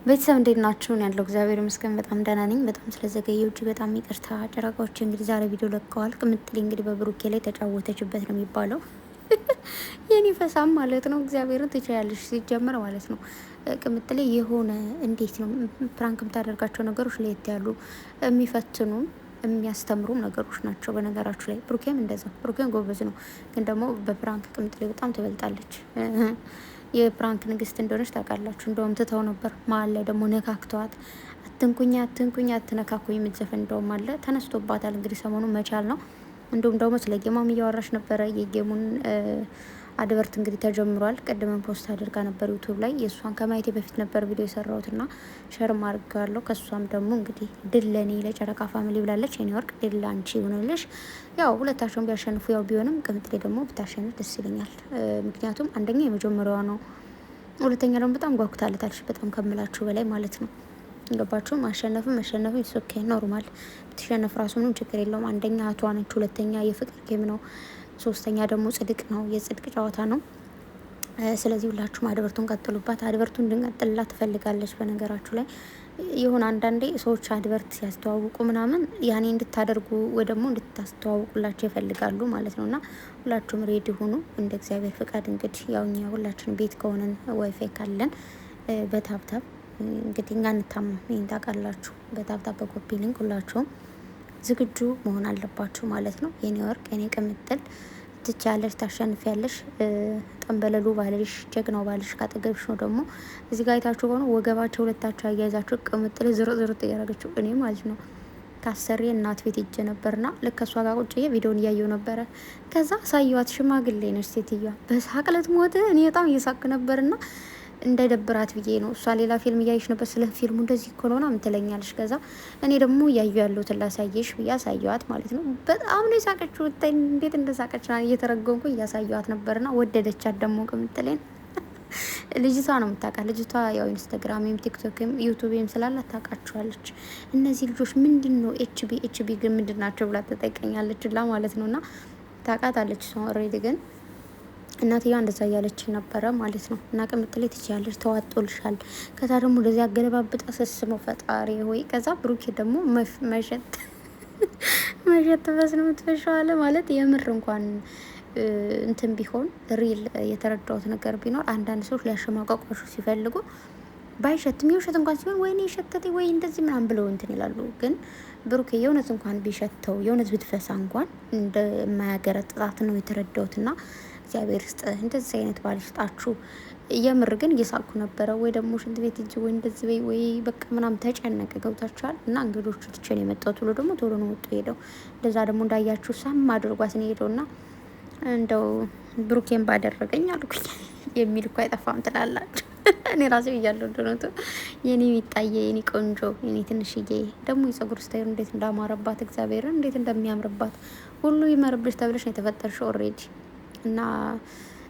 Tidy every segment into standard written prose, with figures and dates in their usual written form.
ቤተሰብ እንዴት ናችሁ? ያለው እግዚአብሔር ይመስገን በጣም ደህና ነኝ። በጣም ስለዘገየው እጅግ በጣም ይቅርታ። ጨረቃዎች እንግዲህ ዛሬ ቪዲዮ ለቀዋል። ቅምጥሌ እንግዲህ በብሩኬ ላይ ተጫወተችበት ነው የሚባለው። የኔ ፈሳም ማለት ነው። እግዚአብሔርን ትችያለሽ ሲጀመር ማለት ነው። ቅምጥሌ የሆነ እንዴት ነው ፕራንክ የምታደርጋቸው ነገሮች ለየት ያሉ የሚፈትኑ የሚያስተምሩም ነገሮች ናቸው። በነገራችሁ ላይ ብሩኬም እንደዛ ብሩኬም ጎበዝ ነው፣ ግን ደግሞ በፕራንክ ቅምጥሌ በጣም ትበልጣለች። የፕራንክ ንግስት እንደሆነች ታውቃላችሁ። እንደውም ትተው ነበር መሀል ላይ ደግሞ ነካክተዋት አትንኩኝ አትንኩኝ አትነካኩኝ የምትዘፈን እንደውም አለ ተነስቶባታል። እንግዲህ ሰሞኑ መቻል ነው። እንዲሁም ደግሞ ስለ ጌማም እያወራች ነበረ። የጌሙን አድቨርት እንግዲህ ተጀምሯል። ቅድመን ፖስት አድርጋ ነበር ዩቱብ ላይ። የእሷን ከማየቴ በፊት ነበር ቪዲዮ የሰራሁት ና ሸርም አድርጋለሁ። ከእሷም ደግሞ እንግዲህ ድል ለኔ ለጨረቃ ፋሚሊ ብላለች። የኔ ወርቅ ድል አንቺ ይሆንልሽ። ያው ሁለታቸውን ቢያሸንፉ ያው ቢሆንም ቅምጥሌ ደግሞ ብታሸንፍ ደስ ይለኛል። ምክንያቱም አንደኛ የመጀመሪያዋ ነው፣ ሁለተኛ ደግሞ በጣም ጓጉታለታለች በጣም ከምላችሁ በላይ ማለት ነው። ገባችሁ? ማሸነፍም መሸነፍም ኦኬ ኖርማል። ብትሸነፍ ራሱ ምንም ችግር የለውም። አንደኛ አቷ ነች፣ ሁለተኛ የፍቅር ጌም ነው፣ ሶስተኛ ደግሞ ጽድቅ ነው፣ የጽድቅ ጨዋታ ነው። ስለዚህ ሁላችሁም አድበርቱን ቀጥሉባት። አድበርቱን እንድንቀጥልላት ትፈልጋለች። በነገራችሁ ላይ የሆነ አንዳንዴ ሰዎች አድበርት ሲያስተዋውቁ ምናምን ያኔ እንድታደርጉ ወይ ደግሞ እንድታስተዋውቁላቸው ይፈልጋሉ ማለት ነው። እና ሁላችሁም ሬዲ ሁኑ እንደ እግዚአብሔር ፍቃድ። እንግዲህ ያው እኛ ሁላችን ቤት ከሆነን ዋይፋይ ካለን በታብታብ እንግዲህ እኛ እንታማም፣ ይህን ታውቃላችሁ። በታብታብ በኮፒ ሊንክ ሁላችሁም ዝግጁ መሆን አለባችሁ ማለት ነው። የኔ ወርቅ የኔ ቅምጥል ትቻለሽ፣ ታሸንፊያለሽ። ጠንበለሉ ባልሽ ጀግናው ባልሽ ካጠገብሽ ነው። ደግሞ እዚህ ጋር አይታችሁ ከሆነ ወገባቸው ሁለታቸው አያይዛችሁ ቅምጥል ዝርጥ እያደረገችው እኔ ማለት ነው ካሰሬ እናት ቤት ሄጄ ነበርና ልክ እሷ ጋር ቁጭ ቪዲዮን እያየው ነበረ። ከዛ ሳየዋት ሽማግሌ ነች ሴትዮዋ፣ በሳቅ ልትሞት። እኔ በጣም እየሳቅ ነበርና እንዳይደብራት ብዬ ነው። እሷ ሌላ ፊልም እያየሽ ነበር፣ ስለ ፊልሙ እንደዚህ እኮ ነው ምናምን ትለኛለች። ከዛ እኔ ደግሞ እያዩ ያለሁትን ላሳየሽ ብዬ አሳየዋት ማለት ነው። በጣም ነው የሳቀችው። እንዴት እንደሳቀች እየተረገምኩ እያሳየዋት ነበርና ወደደቻት ደግሞ ቅምጥሌን። ልጅቷ ነው የምታውቃት። ልጅቷ ያው ኢንስታግራምም ቲክቶክም ዩቱብም ስላላት ታውቃቸዋለች። እነዚህ ልጆች ምንድን ነው ኤችቢ ግን ምንድን ናቸው ብላ ትጠይቀኛለች ላ ማለት ነው። እና ታውቃታለች እሷ ኦልሬዲ ግን እናትየዋ እንደዛ እያለች ነበረ ማለት ነው። እና ቅምጥሌ ትችያለሽ፣ ተዋጦልሻል። ከዛ ደግሞ እንደዚህ አገለባብጣ ስስመው ፈጣሪ ሆይ። ከዛ ብሩኬ ደግሞ መሸት በስ ነው የምትፈሻዋለ ማለት የምር እንኳን እንትን ቢሆን ሪል የተረዳሁት ነገር ቢኖር አንዳንድ ሰዎች ሊያሸማቀቋሹ ሲፈልጉ ባይሸትም የውሸት እንኳን ሲሆን ወይኔ የሸተቴ ወይ እንደዚህ ምናምን ብለው እንትን ይላሉ። ግን ብሩኬ የእውነት እንኳን ቢሸተው የእውነት ብትፈሳ እንኳን እንደማያገረጥጣት ነው የተረዳሁትና እግዚአብሔር ስጥ እንደዚህ አይነት ባል ይስጣችሁ። የምር ግን እየሳቅኩ ነበረ። ወይ ደግሞ ሽንት ቤት እጅ ወይ እንደዚህ ወይ በቃ ምናምን ተጨነቀ። ገብታችኋል? እና እንግዶቹ ትቼን የመጣሁት ብሎ ደግሞ ቶሎ ነው ወጥቶ ሄደው። እንደዛ ደግሞ እንዳያችሁ ሳም አድርጓት ነው ሄደው እና እንደው ብሩኬን ባደረገኝ አልኩኝ የሚል እኮ አይጠፋም ትላላችሁ። እኔ ራሴ ብያለሁ እንደሆነቱ የኔ የሚጣየ የኔ ቆንጆ የኔ ትንሽዬ ደግሞ የጸጉር ስታይሉ እንዴት እንዳማረባት እግዚአብሔርን እንዴት እንደሚያምርባት ሁሉ ይመርብሽ ተብለሽ ነው የተፈጠርሽው ኦልሬዲ። እና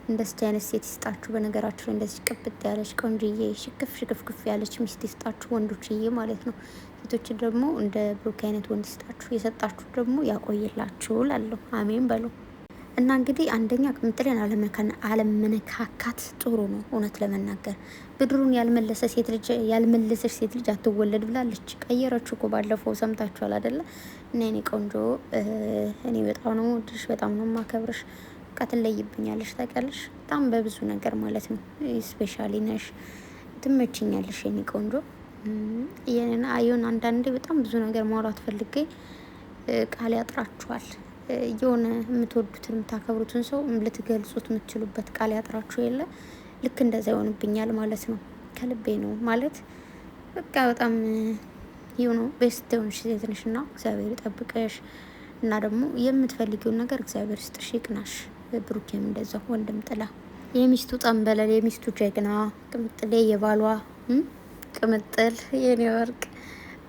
እንደዚህ አይነት ሴት ይስጣችሁ። በነገራችሁ ላይ እንደዚህ ቅብጥ ያለች ቆንጆዬ ሽክፍ ያለች ሚስት ይስጣችሁ፣ ወንዶችዬ ማለት ነው። ሴቶች ደግሞ እንደ ብሩክ አይነት ወንድ ይስጣችሁ፣ የሰጣችሁ ደግሞ ያቆይላችሁ ላለሁ አሜን በሉ። እና እንግዲህ አንደኛ ቅምጥሌን አለመነካካት ጥሩ ነው። እውነት ለመናገር ብድሩን ያልመለሰች ሴት ልጅ አትወለድ ብላለች። ቀየረች እኮ ባለፈው ሰምታችኋል አይደለ? እና የኔ ቆንጆ እኔ በጣም ነው ወድሽ፣ በጣም ነው ማከብርሽ። በቃ ትለይብኛለሽ፣ ታውቂያለሽ፣ በጣም በብዙ ነገር ማለት ነው። ስፔሻሊ ነሽ፣ ትመችኛለሽ የኔ ቆንጆ። አየን አንዳንዴ በጣም ብዙ ነገር ማውራት ፈልጌ ቃል ያጥራችኋል። የሆነ የምትወዱትን የምታከብሩትን ሰው ልትገልጹት የምትችሉበት ቃል ያጥራችሁ የለ። ልክ እንደዛ ይሆንብኛል ማለት ነው። ከልቤ ነው ማለት በቃ በጣም ይሁኑ። ቤስት ሆንሽ ሴት ነሽ እና እግዚአብሔር ይጠብቀሽ እና ደግሞ የምትፈልጊውን ነገር እግዚአብሔር ስጥሽ፣ ይቅናሽ። ብሩኬም እንደዛው ወንድም ጥላ የሚስቱ ጠንበለል የሚስቱ ጀግና ቅምጥሌ የባሏ ቅምጥል የኔ ወርቅ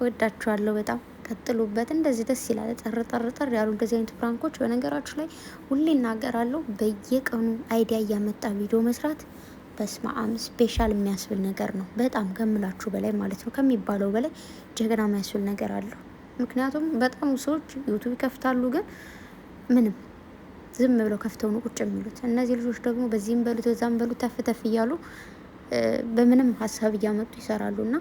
ወዳችኋለሁ በጣም ቀጥሉበት። እንደዚህ ደስ ይላል። ጠር ያሉ እንደዚህ አይነት ፕራንኮች በነገራችሁ ላይ ሁሌ እናገራለሁ። በየቀኑ አይዲያ እያመጣ ቪዲዮ መስራት በስማአም ስፔሻል የሚያስብል ነገር ነው። በጣም ከምላችሁ በላይ ማለት ነው፣ ከሚባለው በላይ ጀግና የሚያስብል ነገር አለው። ምክንያቱም በጣም ሰዎች ዩቱብ ይከፍታሉ፣ ግን ምንም ዝም ብለው ከፍተው ነው ቁጭ የሚሉት። እነዚህ ልጆች ደግሞ በዚህም በሉት በዛም በሉት ተፍ እያሉ በምንም ሀሳብ እያመጡ ይሰራሉና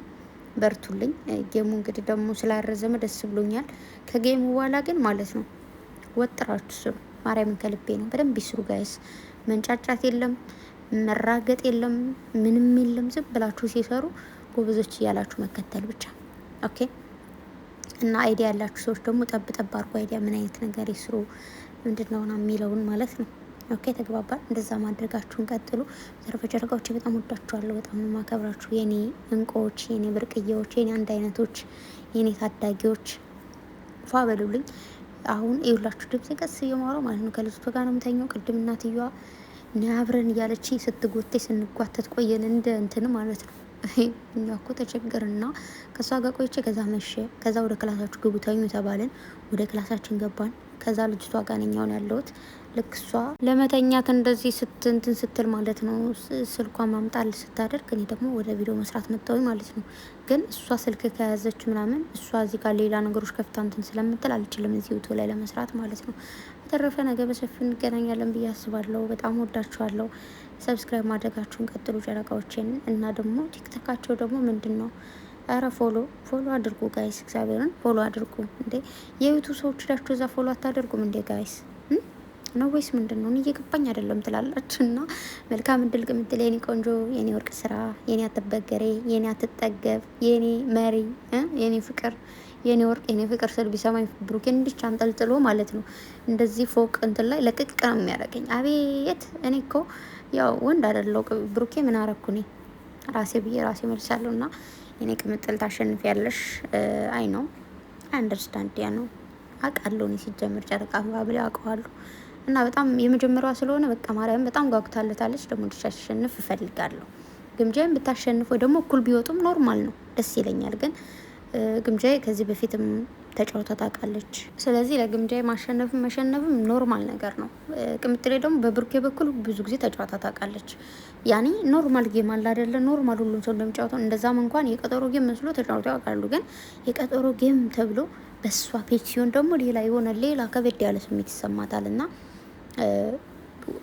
በርቱልኝ። ጌሙ እንግዲህ ደግሞ ስላረዘመ ደስ ብሎኛል። ከጌሙ በኋላ ግን ማለት ነው ወጥራችሁ ስሩ። ማርያምን ከልቤ ነው። በደንብ ይስሩ ጋይስ። መንጫጫት የለም፣ መራገጥ የለም፣ ምንም የለም። ዝም ብላችሁ ሲሰሩ ጎበዞች እያላችሁ መከተል ብቻ። ኦኬ። እና አይዲያ ያላችሁ ሰዎች ደግሞ ጠብ ጠብ አድርጎ አይዲያ ምን አይነት ነገር ይስሩ ምንድነው የሚለውን ማለት ነው። ኦኬ ተግባባል። እንደዛ ማድረጋችሁን ቀጥሉ። ዘርፈ ጨረቃዎች በጣም ወዳችኋለሁ። በጣም ነው ማከብራችሁ የኔ እንቁዎች፣ የኔ ብርቅዬዎች፣ የኔ አንድ አይነቶች፣ የኔ ታዳጊዎች ፏ በሉልኝ። አሁን ይኸውላችሁ ድምጽ ቀስ እየማረው ማለት ነው። ከልጅቷ ጋር ነው የምተኛው። ቅድም እናትየዋ አብረን እያለች ስትጎቴ ስንጓተት ቆየን እንደ እንትን ማለት ነው። እኛ እኮ ተቸገርና ከሷ ጋር ቆይቼ ከዛ መሸ። ከዛ ወደ ክላሳችሁ ግቡ ተኙ ተባልን። ወደ ክላሳችን ገባን። ከዛ ልጅቷ ጋር ነኝ አሁን ያለሁት። ልክ እሷ ለመተኛት እንደዚህ እንትን ስትል ማለት ነው ስልኳ ማምጣል ስታደርግ፣ እኔ ደግሞ ወደ ቪዲዮ መስራት መጣሁኝ ማለት ነው። ግን እሷ ስልክ ከያዘች ምናምን እሷ እዚህ ጋር ሌላ ነገሮች ከፍታ እንትን ስለምትል አልችልም እዚህ ዩቱብ ላይ ለመስራት ማለት ነው። በተረፈ ነገ በሰፊው እንገናኛለን ብዬ አስባለሁ። በጣም ወዳችኋለሁ። ሰብስክራይብ ማድረጋችሁን ቀጥሉ ጨረቃዎችን። እና ደግሞ ቲክቶካቸው ደግሞ ምንድን ነው? አረ ፎሎ አድርጉ ጋይስ፣ እግዚአብሔርን ፎሎ አድርጉ። እንዴ የዩቱብ ሰዎች ዳችሁ እዛ ፎሎ አታደርጉም እንዴ ጋይስ? ነው ወይስ ምንድን ነው? እየገባኝ አይደለም ትላላችሁ። እና መልካም እድል ቅምጥል የኔ ቆንጆ፣ የኔ ወርቅ ስራ፣ የኔ አትበገሬ፣ የኔ አትጠገብ፣ የኔ መሪ፣ የኔ ፍቅር፣ የኔ ወርቅ፣ የኔ ፍቅር ስል ቢሰማኝ ብሩኬን እንዲች አንጠልጥሎ ማለት ነው እንደዚህ ፎቅ እንትን ላይ ለቅቅ ነው የሚያደርገኝ። አቤት እኔ እኮ ያው ወንድ አይደለው ብሩኬ። ምን አረኩ እኔ? ራሴ ብዬ ራሴ መልሳለሁ። እና የኔ ቅምጥል ታሸንፊያለሽ። አይ ነው አንደርስታንድ ያ ነው አውቃለሁ። እኔ ሲጀምር ጨረቃ ፋሚሊ አውቀዋለሁ። እና በጣም የመጀመሪያዋ ስለሆነ በቃ ማርያም በጣም ጓጉታለታለች። ደግሞ እንድታሸንፍ እፈልጋለሁ። ግምጃዬን ብታሸንፍ ወይ ደግሞ እኩል ቢወጡም ኖርማል ነው፣ ደስ ይለኛል። ግን ግምጃዬ ከዚህ በፊትም ተጫውታ ታውቃለች። ስለዚህ ለግምጃዬ ማሸነፍም መሸነፍም ኖርማል ነገር ነው። ቅምጥሌ ደግሞ በብሩኬ በኩል ብዙ ጊዜ ተጫውታ ታውቃለች። ያኔ ኖርማል ጌም አለ አይደለ? ኖርማል ሁሉም ሰው እንደሚጫወተው እንደዛም እንኳን የቀጠሮ ጌም መስሎ ተጫውተው ያውቃሉ። ግን የቀጠሮ ጌም ተብሎ በሷ ፔጅ ሲሆን ደግሞ ሌላ የሆነ ሌላ ከበድ ያለ ስሜት ይሰማታል። እና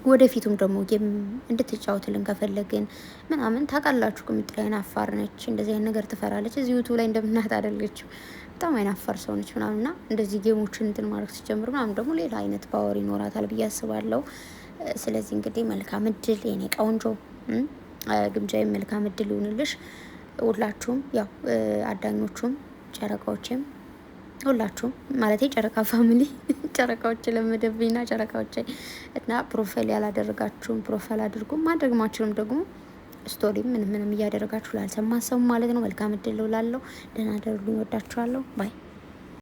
ወደፊቱም ደግሞ ጌም እንድትጫወትልን ከፈለግን ምናምን ታውቃላችሁ። ቅምጥሌ አይናፋር ነች፣ እንደዚህ አይነት ነገር ትፈራለች። እዚህ ዩቱብ ላይ እንደምናት አይደለችም፣ በጣም አይናፋር ሰው ነች ምናምንና እንደዚህ ጌሞችን እንትን ማድረግ ሲጀምር ምናምን ደግሞ ሌላ አይነት ፓወር ይኖራታል ብዬ አስባለሁ። ስለዚህ እንግዲህ መልካም እድል የኔ ቆንጆ፣ ግምጃዬ መልካም እድል ይሁንልሽ። ሁላችሁም ያው አዳኞቹም ጨረቃዎችም ሁላችሁም ማለት ጨረቃ ፋሚሊ ጨረቃዎች ለመደብኝና ጨረቃዎች እና ፕሮፋይል ያላደረጋችሁም ፕሮፋይል አድርጉ። ማድረግ ማችሁም ደግሞ ስቶሪ ምንም እያደረጋችሁ ላልሰማ ሰው ማለት ነው። መልካም እድል ላለው ደህና ደሩልኝ። ወዳችኋለሁ። ባይ